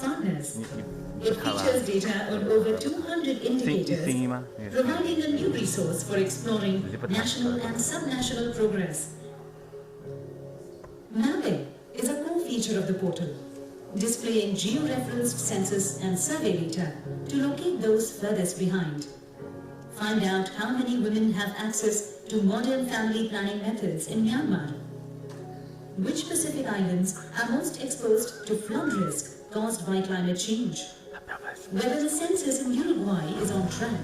partners. It features data on over 200 indicators, providing a new resource for exploring national and subnational progress. Mapping is a core feature of the portal, displaying geo-referenced census and survey data to locate those furthest behind. Find out how many women have access to modern family planning methods in Myanmar. Which Pacific islands are most exposed to flood risk caused by climate change? Whether the census in Uruguay is on track,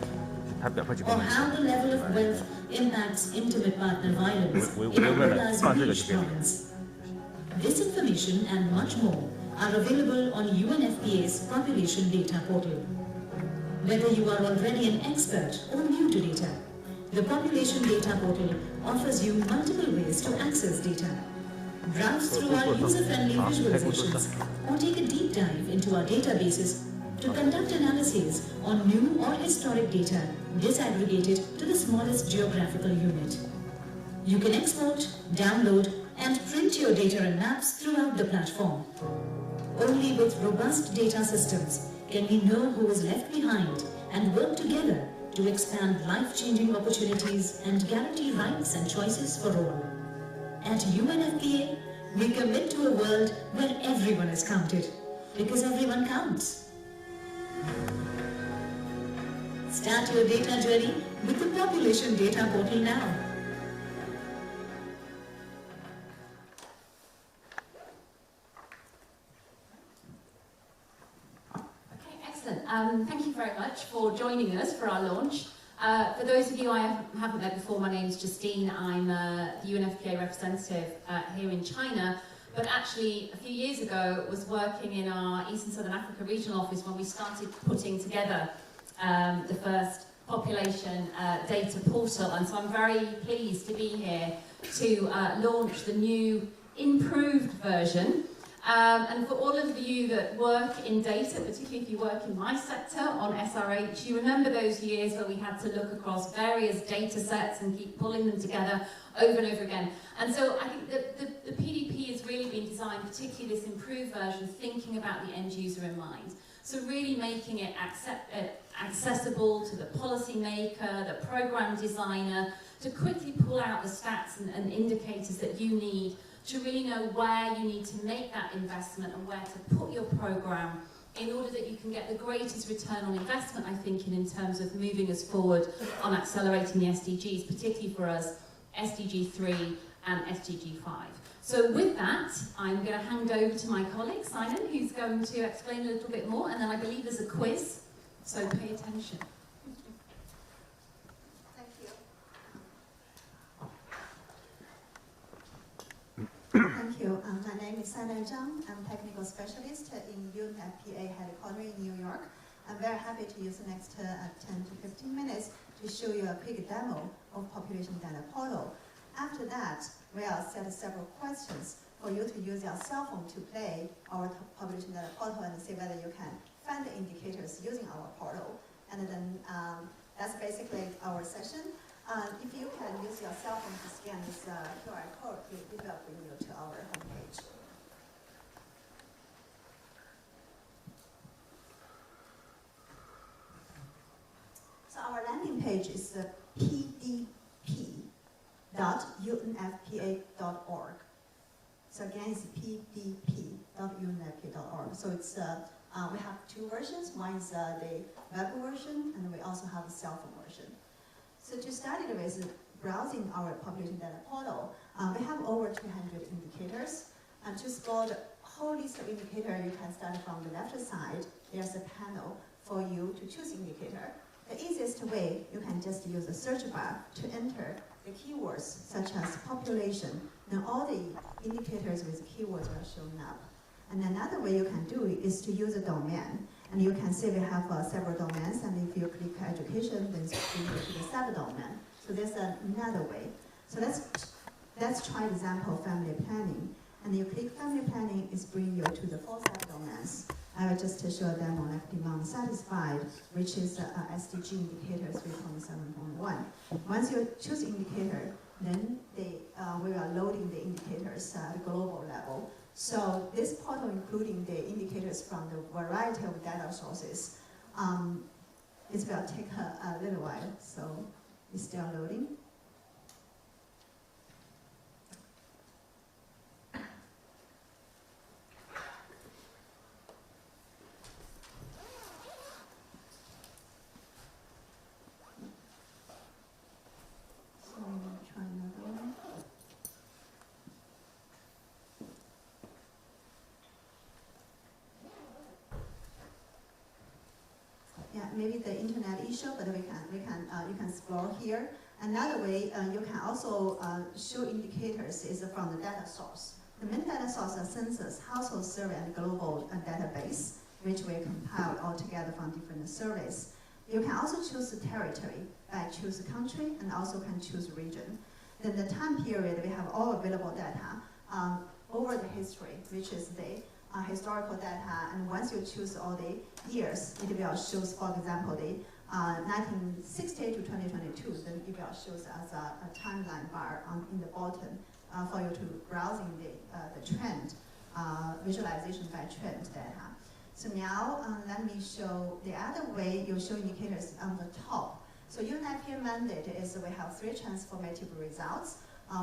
or how the level of wealth impacts intimate partner violence in Angola's Beach province. This information and much more are available on UNFPA's Population Data Portal. Whether you are already an expert or new to data, the Population Data Portal offers you multiple ways to access data. Browse through our user-friendly visualizations or take a deep dive into our databases to conduct analyses on new or historic data disaggregated to the smallest geographical unit. You can export, download, and print your data and maps throughout the platform. Only with robust data systems can we know who is left behind and work together to expand life-changing opportunities and guarantee rights and choices for all. At UNFPA, we commit to a world where everyone is counted, because everyone counts. Start your data journey with the Population Data Portal now. Okay, excellent. Thank you very much for joining us for our launch. For those of you I haven't met before, my name is Justine. I'm the UNFPA representative here in China, but actually a few years ago was working in our East and Southern Africa regional office when we started putting together the first population data portal, and so I'm very pleased to be here to launch the new improved version. And for all of you that work in data, particularly if you work in my sector on SRH, you remember those years where we had to look across various data sets and keep pulling them together over and over again. And so I think that the PDP has really been designed, particularly this improved version, thinking about the end user in mind. So really making it accessible to the policy maker, the program designer, to quickly pull out the stats and indicators that you need to really know where you need to make that investment and where to put your program in order that you can get the greatest return on investment, I think, in terms of moving us forward on accelerating the SDGs, particularly for us, SDG 3 and SDG 5. So with that, I'm going to hand over to my colleague, Simon, who's going to explain a little bit more, and then I believe there's a quiz, so pay attention. Thank you. My name is Sanai Zhang. I'm a technical specialist in UNFPA headquarters in New York. I'm very happy to use the next 10 to 15 minutes to show you a quick demo of Population Data Portal. After that, we'll set several questions for you to use your cell phone to play our Population Data Portal and see whether you can find the indicators using our portal. And then that's basically our session. If you can use your cell phone to scan this QR code, it will bring you to our homepage. So our landing page is pdp.unfpa.org. So again, it's pdp.unfpa.org. So it's we have two versions. One is the web version, and we also have a cell phone version. So to start it with browsing our population data portal, we have over 200 indicators. And to explore the whole list of indicators, you can start from the left side. There's a panel for you to choose indicator. The easiest way, you can just use the search bar to enter the keywords such as population. Now all the indicators with keywords are shown up. And another way you can do it is to use a domain. And you can see we have several domains, and if you click education, then it's bring you to the subdomain. So there's another way. So let's try example family planning. And you click family planning, it's bring you to the 4 subdomains. I will just show a demo like demand satisfied, which is SDG indicator 3.7.1. Once you choose indicator, then we are loading the indicators at the global level. So this portal, including the indicators indicators from the variety of data sources. It will take a little while, so it's still loading. So try another one. Yeah, maybe the internet issue, but you can explore here. Another way you can also show indicators is from the data source. The main data source are census, household survey, and global database, which we compile all together from different surveys. You can also choose the territory by choose country and also can choose region. Then the time period, we have all available data over the history, which is the historical data, and once you choose all the years, it will show, for example, the 1960 to 2022, then it will show as a timeline bar in the bottom for you to browsing the trend, visualization by trend data. So now let me show the other way you show indicators on the top. So UNFPA mandate is we have 3 transformative results,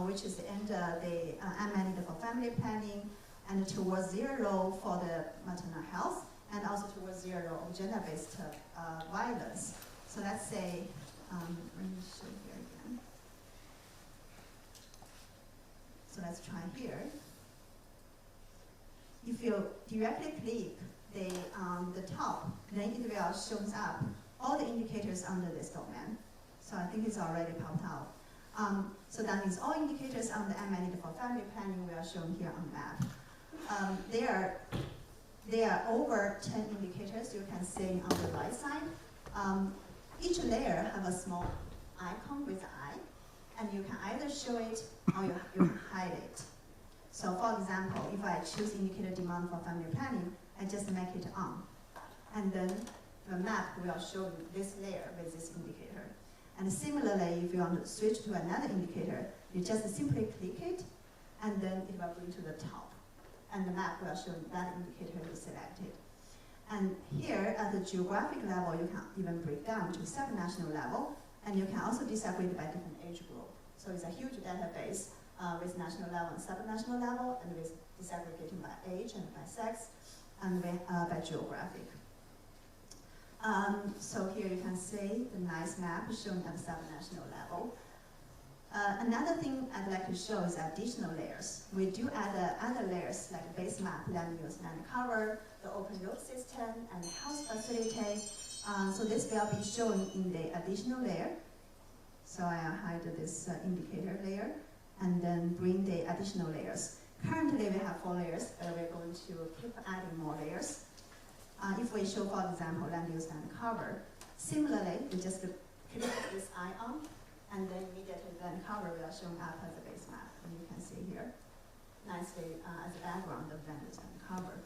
which is the unmet need for family planning, and towards 0 for the maternal health, and also towards 0 of gender-based violence. So let's say, let me show here again. So let's try here. If you directly click the top, then it will shows up all the indicators under this domain. So I think it's already popped out. So that means all indicators on the unmet need for family planning we are shown here on the map. There are over 10 indicators you can see on the right side. Each layer have a small icon with an eye, and you can either show it or you can hide it. So for example, if I choose indicator demand for family planning, I just make it on. And then the map will show you this layer with this indicator. And similarly, if you want to switch to another indicator, you just simply click it, and then it will bring to the top. And the map will show that indicator you selected. And here, at the geographic level, you can even break down to subnational level, and you can also disaggregate by different age group. So it's a huge database with national level and subnational level, and with disaggregating by age and by sex, and by geographic. So here you can see the nice map shown at the subnational level. Another thing I'd like to show is additional layers. We do add other layers like base map, land use, land cover, the open road system, and health facility. So this will be shown in the additional layer. So I'll hide this indicator layer and then bring the additional layers. Currently we have 4 layers, but we're going to keep adding more layers. If we show, for example, land use, land cover, similarly, we just click this icon, and then immediately land cover will show up as a base map. And you can see here nicely as a background of land use and cover.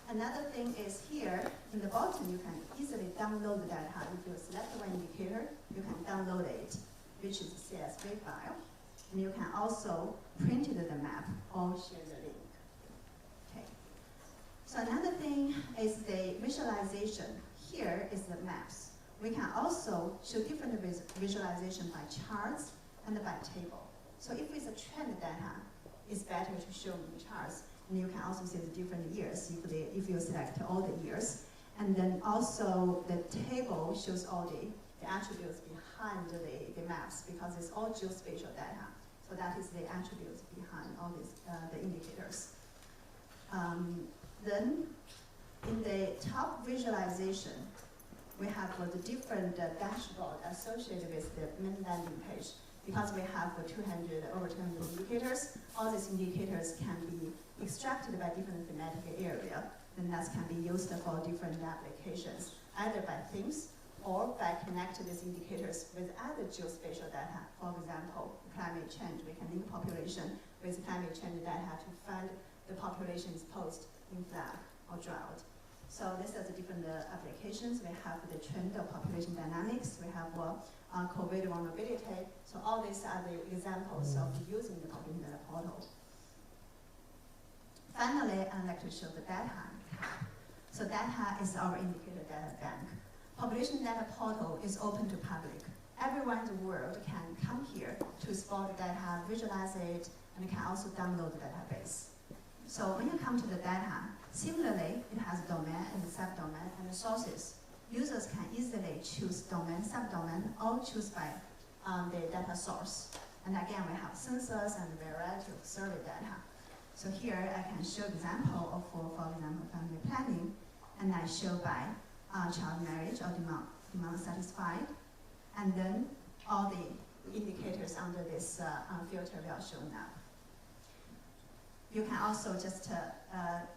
Another thing is here, in the bottom, you can easily download the data. If you select one indicator, you can download it, which is a CSV file. And you can also print the map or share the link. Okay. So another thing is the visualization. Here is the maps. We can also show different visualization by charts and by table. So if it's a trend data, it's better to show in charts. And you can also see the different years if you select all the years. And then also the table shows all the attributes behind the maps, because it's all geospatial data. So that is the attributes behind all these the indicators. Then in the top visualization, we have the different dashboard associated with the main landing page. Because we have over 200 indicators, all these indicators can be extracted by different thematic area, and that can be used for different applications, either by themes or by connecting these indicators with other geospatial data. For example, climate change, we can link population with climate change data to find the population exposed in flood or drought. So these are the different applications. We have the trend of population dynamics. We have COVID vulnerability. So all these are the examples of using the population data portal. Finally, I'd like to show the data. So data is our indicator data bank. Population data portal is open to public. Everyone in the world can come here to explore the data, visualize it, and can also download the database. So when you come to the data, similarly, it has domain and subdomain and sources. Users can easily choose domain, subdomain, or choose by the data source. And again, we have census and a variety of survey data. So here I can show example of, for example, family planning, and I show by child marriage or demand satisfied, and then all the indicators under this filter will show up. You can also just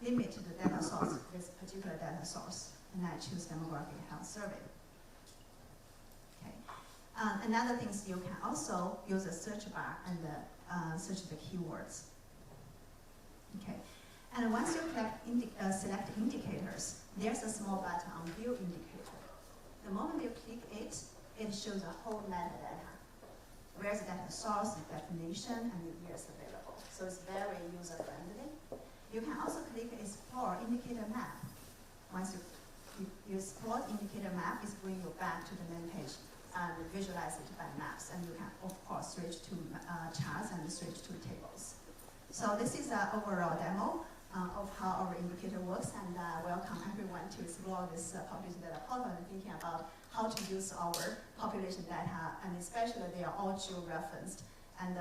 limit the data source, this particular data source, and I choose demographic health survey. Okay. Another thing is you can also use a search bar and search the keywords. Okay. And once you select indicators, there's a small button on View Indicator. The moment you click it, it shows a whole metadata. Where's the data source, the definition, and the years available. So it's very user-friendly. You can also click Explore Indicator Map. Once you explore the indicator map, it brings you back to the main page and visualize it by maps. And you can, of course, switch to charts and switch to tables. So this is an overall demo of how our indicator works, and welcome everyone to explore this population data portal and thinking about how to use our population data, and especially they are all geo-referenced and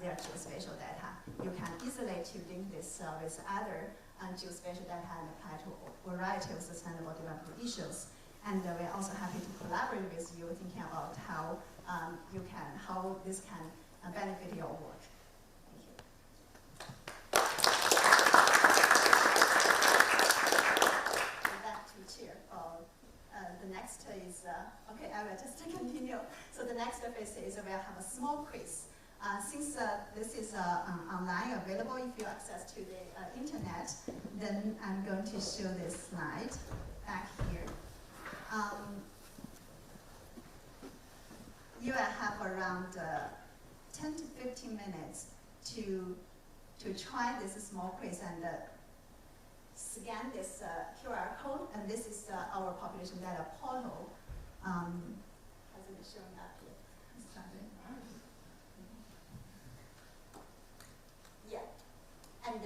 they are geospatial data. You can easily link this with other geospatial data and apply to a variety of sustainable development issues. And we're also happy to collaborate with you, thinking about how how this can benefit your work. The next is, okay, I will just continue. So the next phase is we'll have a small quiz. Since this is online available, if you access to the internet, then I'm going to show this slide back here. You will have around 10 to 15 minutes to try this small quiz and scan this QR code, and this is our population data portal. Hasn't it shown up yet? Yeah, and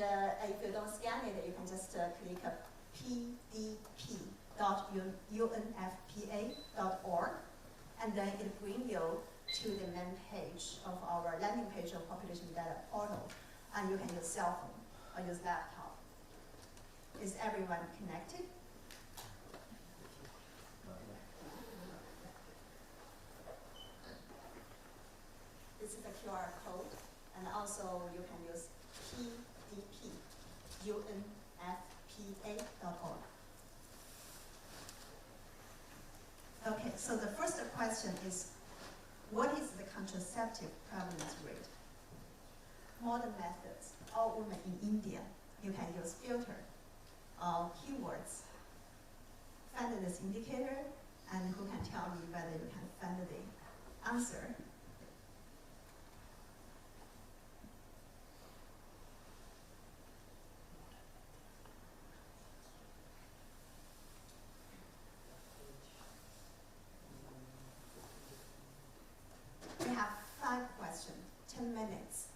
if you don't scan it, you can just click pdp.unfpa.org, and then it brings you to the main page of our landing page of population data portal, and you can use cell phone or use laptop. Is everyone connected? This is the QR code, and also you can use pdp.unfpa.org. Okay, so the first question is, what is the contraceptive prevalence rate? Modern methods, all women in India, you can use filter. Keywords, find this indicator, and who can tell me whether you can find the answer? We have 5 questions, 10 minutes.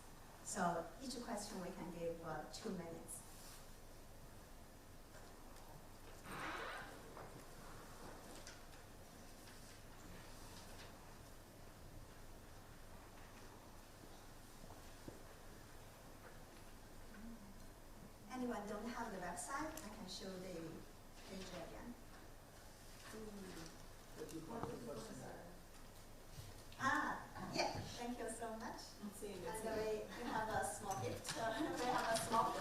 So each question we can give 2 minutes. Anyone don't have the website, I can show the page again. Yeah, thank you so much. And we have a small gift. We have a small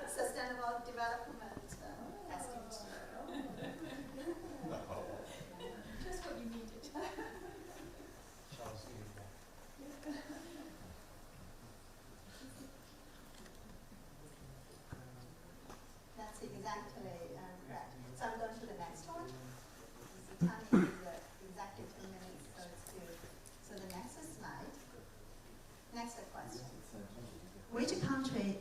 sustainable development testing. Just what you needed. That's exactly correct. So I'm going to the next one. The timing is exactly 2 minutes, so it's good. So the next slide. Next question. Which country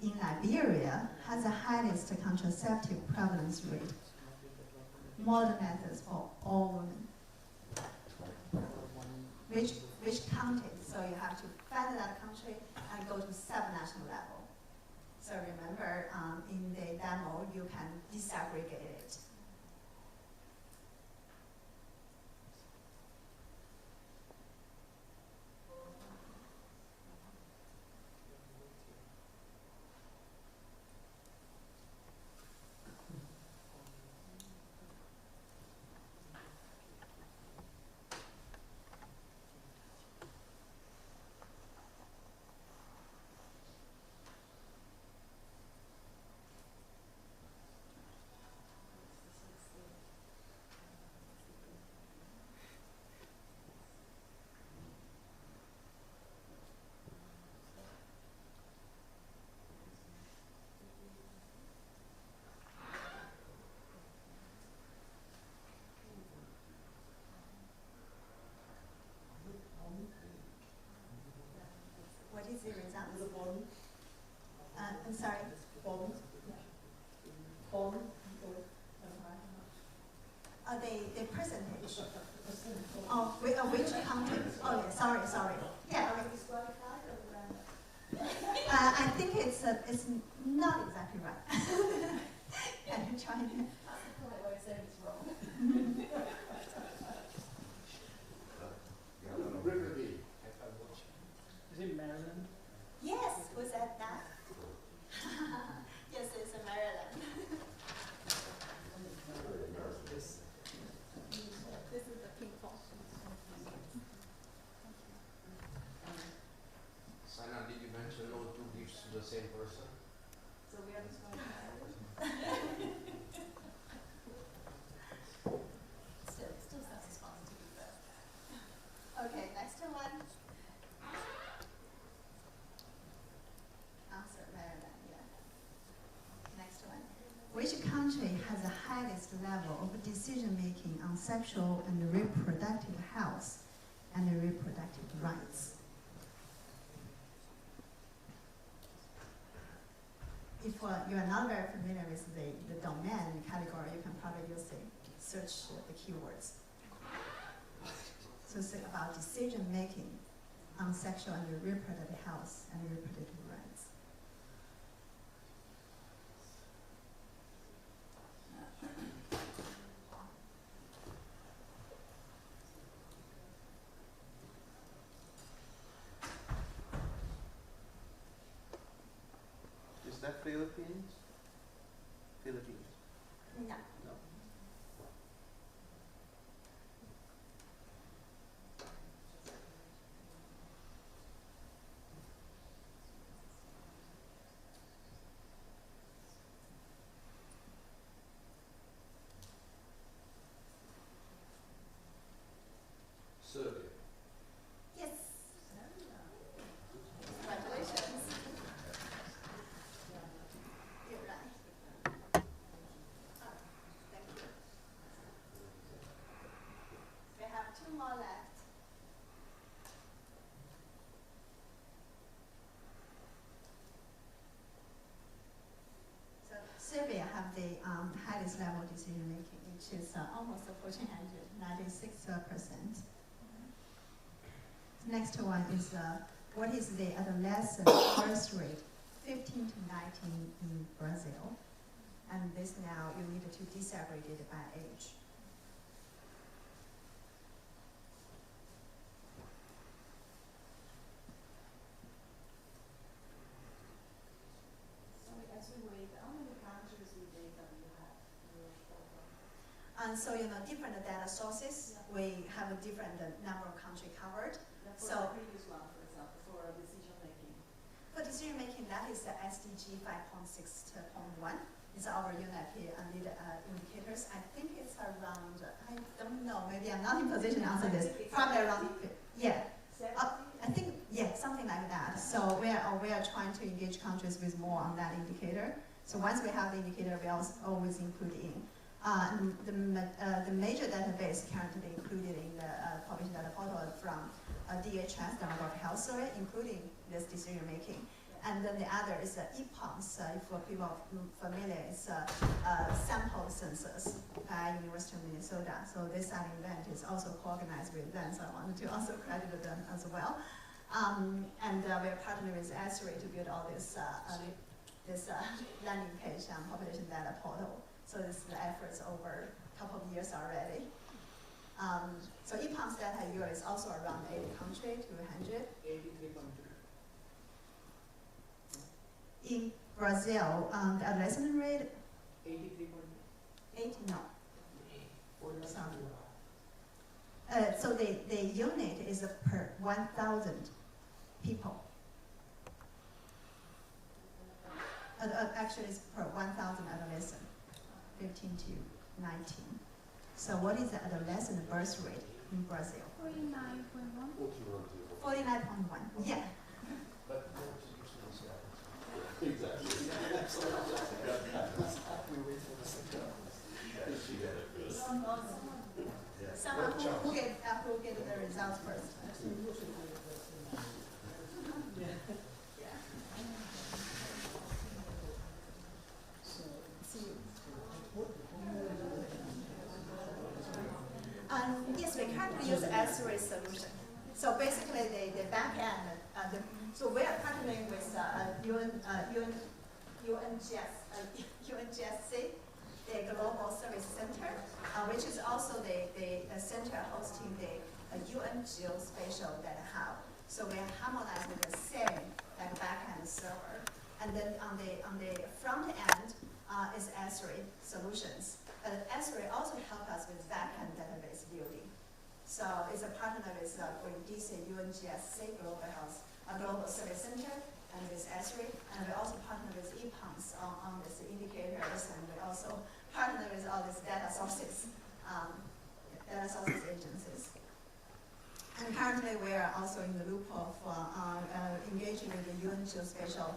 in Liberia has the highest contraceptive prevalence rate. Modern methods for all women. Which country? So you have to find that country and go to subnational level. So remember, in the demo, you can disaggregate it. What is the result? I'm sorry. Bond. The percentage. Oh, which country? Oh, yeah, sorry. Yeah. I think it's not exactly right. Can you try it? Is it Maryland? Yes, was that that? Yes, it's in Maryland. This is the pink one. Sana, did you mention no two gifts to the same person? So we are just going still satisfying to be fair. Okay, next one. Answer Maryland, yeah. Next one. Which country has the highest level of decision making on sexual and reproductive health and reproductive rights? If you are not very familiar with the domain category, you can probably use search the keywords. So it's about decision making on sexual and reproductive health and reproductive rights. Is that Philippines? Philippines. No. No. Serbia. Yes. Congratulations. You're right. Thank you. We have two more left. So Serbia have the highest level of decision making, which is almost approaching 96%. Next one is what is the adolescent birth rate, 15 to 19 in Brazil, and this now you need to disaggregate it by age. And so, different data sources, we have a different number of countries covered. For the previous one, for example, for decision making. For decision making, that is the SDG 5.6.1. It's our UNEP indicators. I think it's around, I don't know, maybe I'm not in position to answer this. Probably around, yeah. I think, yeah, something like that. So we are trying to engage countries with more on that indicator. So once we have the indicator, we always include in. The major database currently included in the population data portal from DHS, Demographic Health Survey, including this decision making. And then the other is EPOMS, if people are familiar, it's sample census by University of Minnesota. So this event is also co-organized with them, so I wanted to also credit them as well. And we're partnering with Esri to build all this landing page and population data portal. So this is the efforts over a couple of years already. So EPOMS data year is also around 80 countries, 200. 83 countries. In Brazil, the adolescent rate, 83 80, no. Sorry. So the unit is per 1,000 people. Actually, it's per 1,000 adolescents, 15 to 19. So what is the adolescent birth rate in Brazil? 49.1. 49.1, yeah. But no institution is that. Exactly. Someone who get the results first. Yes, we currently use Esri solution. So basically, the back end, so we are partnering with UNGSC, the Global Service Center, which is also the center hosting the UN Geospatial Data Hub. So we are harmonized with the same back-end server. And then on the front end is Esri solutions. Esri also helps us with back-end database building. So it's a partner with DESA, UNGSC, Global Service Center, and with Esri. And we also partner with EPOMS on these indicators, and we also partner with all these data sources agencies. And currently we are also in the loop of engaging with the UN Geospatial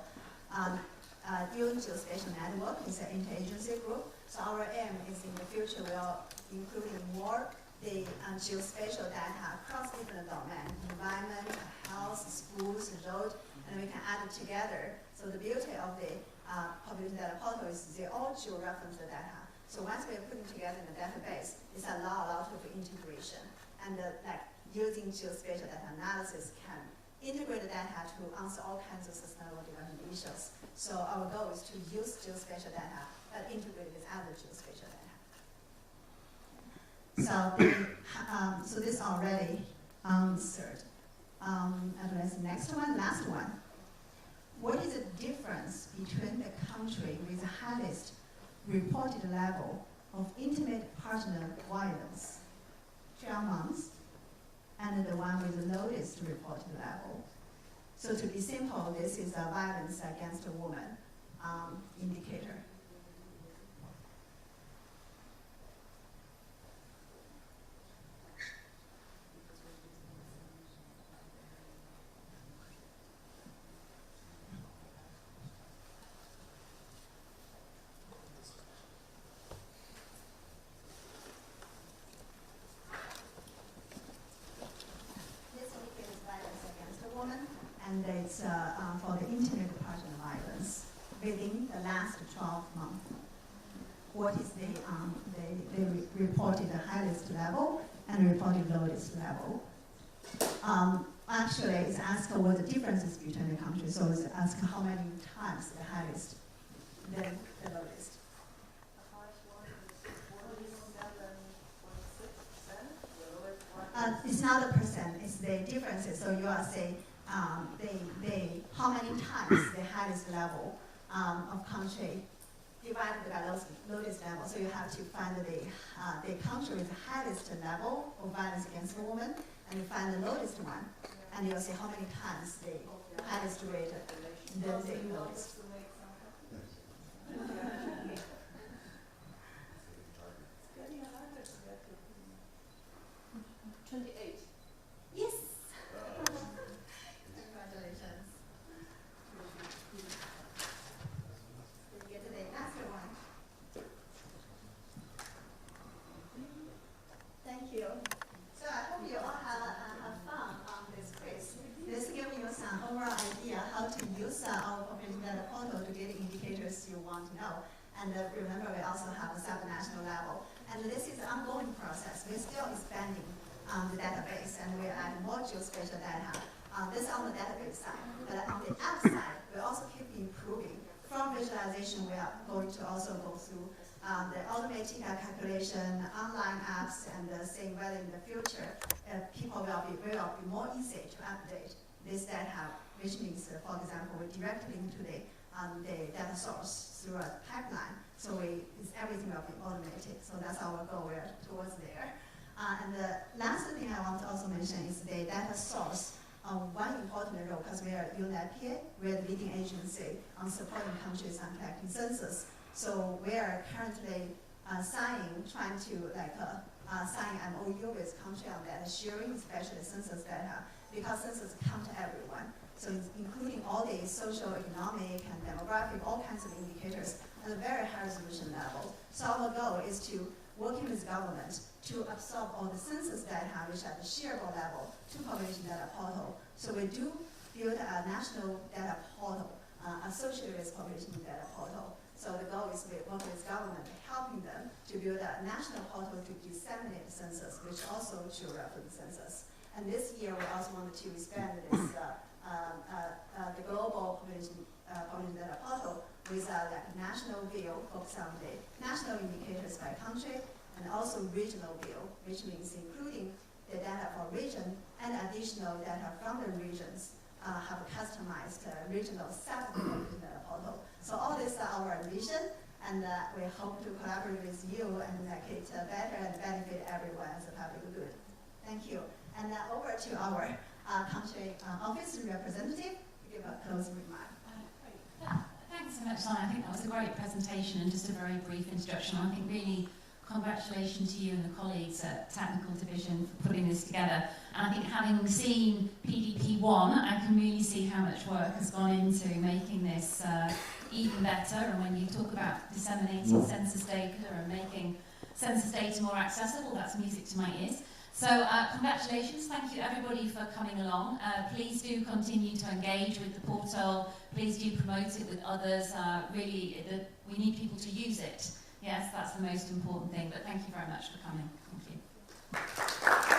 Network. It's an interagency group. So our aim is in the future we are including more the geospatial data across different domains, environment, health, schools, road, and we can add it together. So the beauty of the population data portal is they all geo-reference the data. So once we are putting together in a database, it's allow a lot of integration. And like using geospatial data analysis can integrate the data to answer all kinds of sustainable development issues. So our goal is to use geospatial data but integrate with other geospatial data. So this already answered. And that's the next one, last one. What is the difference between the country with the highest reported level of intimate partner violence, 12 months, and the one with the lowest reported level? So to be simple, this is a violence against a woman indicator. And it's for the intimate partner violence within the last 12 months. What is the reported highest level and reported lowest level? Actually, it's asked what the differences between the countries. So it's asked how many times the highest, then the lowest. The highest one is 47.6%. The lowest one is It's not a percent, it's the differences. So you are saying how many times the highest level of country divided by lowest level. So you have to find the country with the highest level of violence against a woman, and you find the lowest one, and you'll see how many times the highest rate, then the lowest. to make some happiness. It's getting harder to get to 28. Yes. Congratulations. We get to the last one. Thank you. So I hope you all have fun on this quiz. This gives you some overall idea how to use our And remember, we also have a sub-national level. And this is an ongoing process. We're still expanding the database, and we're adding more geospatial data. This is on the database side. But on the app side, we also keep improving. From visualization, we are going to also go through the automatic calculation, online apps, and seeing whether in the future people will be more easy to update this data, which means, for example, we directly link to the data source through a pipeline, so everything will be automated. So that's our goal. We're towards there. And the last thing I want to also mention is the data source. One important role, because we are UNDESA, we're the leading agency on supporting countries on collecting census. So we are currently trying to sign MOU with country on data sharing, especially census data, because census count everyone. So it's including all the social, economic, and demographic, all kinds of indicators at a very high resolution level. So our goal is to working with government to absorb all the census data, which at the shareable level, to population data portal. So we do build a national data portal associated with population data portal. So the goal is to work with government, helping them to build a national portal to disseminate the census, which also to reference census. And this year, we also wanted to expand this the global population data portal with a national view, focus on the national indicators by country, and also regional view, which means including the data for region and additional data from the regions have a customized regional sub-population data portal. So all this are our vision, and we hope to collaborate with you and make it better and benefit everyone as a public good. Thank you. And over to our country office representative to give a closing remark. Thanks so much, Simon. I think that was a great presentation and just a very brief introduction. I think really congratulations to you and the colleagues at Technical Division for putting this together. And I think having seen PDP 1, I can really see how much work has gone into making this even better. And when you talk about disseminating census data and making census data more accessible, that's music to my ears. So congratulations, thank you everybody for coming along. Please do continue to engage with the portal. Please do promote it with others. Really, we need people to use it. Yes, that's the most important thing, but thank you very much for coming. Thank you.